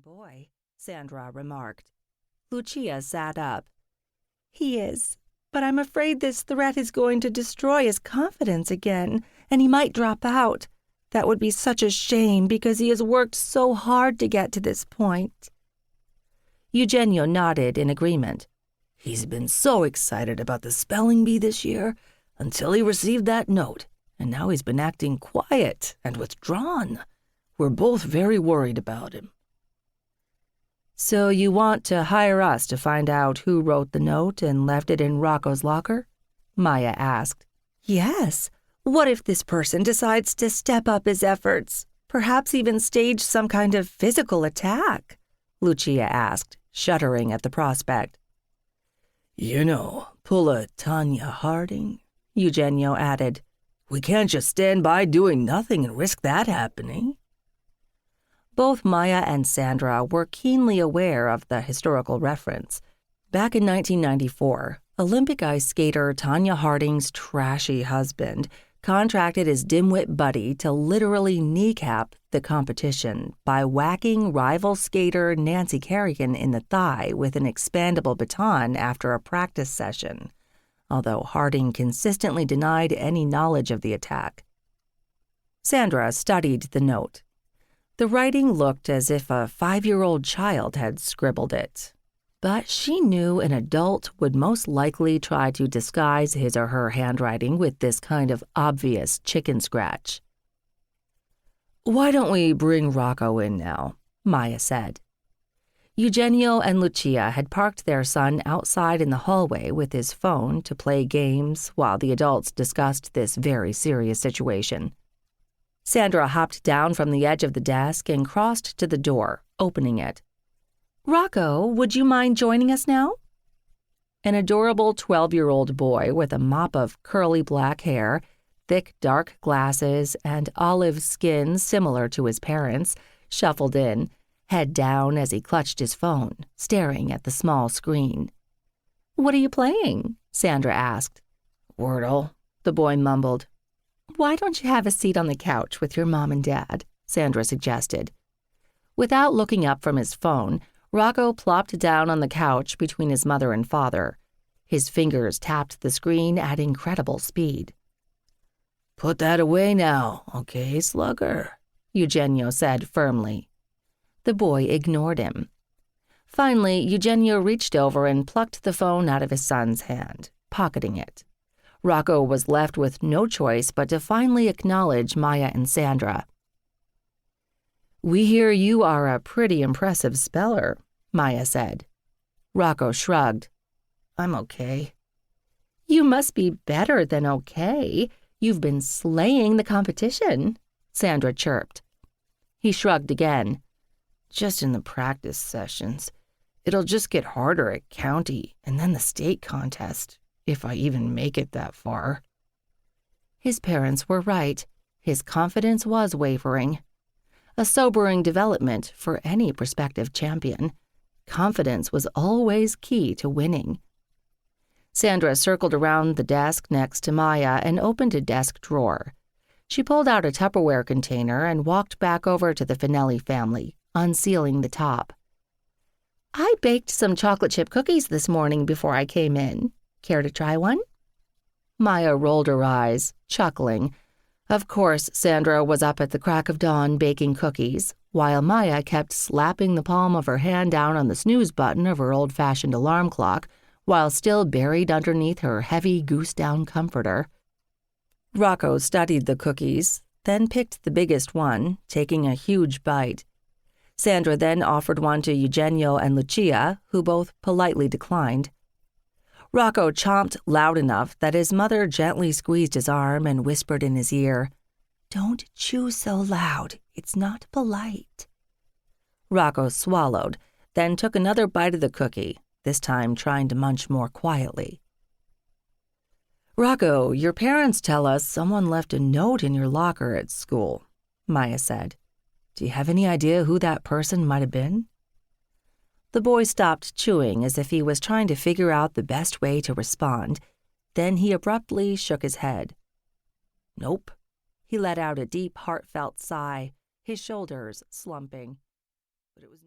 boy, Sandra remarked. Lucia sat up. He is, but I'm afraid this threat is going to destroy his confidence again, and he might drop out. That would be such a shame because he has worked so hard to get to this point. Eugenio nodded in agreement. He's been so excited about the spelling bee this year until he received that note, and now he's been acting quiet and withdrawn. We're both very worried about him. So you want to hire us to find out who wrote the note and left it in Rocco's locker? Maya asked. Yes. What if this person decides to step up his efforts, perhaps even stage some kind of physical attack? Lucia asked, shuddering at the prospect. Pull a Tanya Harding, Eugenio added. We can't just stand by doing nothing and risk that happening. Both Maya and Sandra were keenly aware of the historical reference. Back in 1994, Olympic ice skater Tanya Harding's trashy husband contracted his dimwit buddy to literally kneecap the competition by whacking rival skater Nancy Kerrigan in the thigh with an expandable baton after a practice session, although Harding consistently denied any knowledge of the attack. Sandra studied the note. The writing looked as if a 5-year-old child had scribbled it, but she knew an adult would most likely try to disguise his or her handwriting with this kind of obvious chicken scratch. Why don't we bring Rocco in now? Maya said. Eugenio and Lucia had parked their son outside in the hallway with his phone to play games while the adults discussed this very serious situation. Sandra hopped down from the edge of the desk and crossed to the door, opening it. Rocco, would you mind joining us now? An adorable 12-year-old boy with a mop of curly black hair, thick dark glasses, and olive skin similar to his parents, shuffled in, head down as he clutched his phone, staring at the small screen. What are you playing? Sandra asked. Wordle, the boy mumbled. Why don't you have a seat on the couch with your mom and dad? Sandra suggested. Without looking up from his phone, Rocco plopped down on the couch between his mother and father. His fingers tapped the screen at incredible speed. Put that away now, okay, slugger? Eugenio said firmly. The boy ignored him. Finally, Eugenio reached over and plucked the phone out of his son's hand, pocketing it. Rocco was left with no choice but to finally acknowledge Maya and Sandra. We hear you are a pretty impressive speller, Maya said. Rocco shrugged. I'm okay. You must be better than okay. You've been slaying the competition, Sandra chirped. He shrugged again. Just in the practice sessions. It'll just get harder at county and then the state contest, if I even make it that far. His parents were right. His confidence was wavering. A sobering development for any prospective champion. Confidence was always key to winning. Sandra circled around the desk next to Maya and opened a desk drawer. She pulled out a Tupperware container and walked back over to the Fanelli family, unsealing the top. I baked some chocolate chip cookies this morning before I came in. Care to try one? Maya rolled her eyes, chuckling. Of course, Sandra was up at the crack of dawn baking cookies, while Maya kept slapping the palm of her hand down on the snooze button of her old-fashioned alarm clock, while still buried underneath her heavy goose-down comforter. Rocco studied the cookies, then picked the biggest one, taking a huge bite. Sandra then offered one to Eugenio and Lucia, who both politely declined. Rocco chomped loud enough that his mother gently squeezed his arm and whispered in his ear, Don't chew so loud. It's not polite. Rocco swallowed, then took another bite of the cookie, this time trying to munch more quietly. Rocco, your parents tell us someone left a note in your locker at school, Maya said. Do you have any idea who that person might have been? The boy stopped chewing as if he was trying to figure out the best way to respond. Then he abruptly shook his head. Nope. He let out a deep, heartfelt sigh, his shoulders slumping. But it was no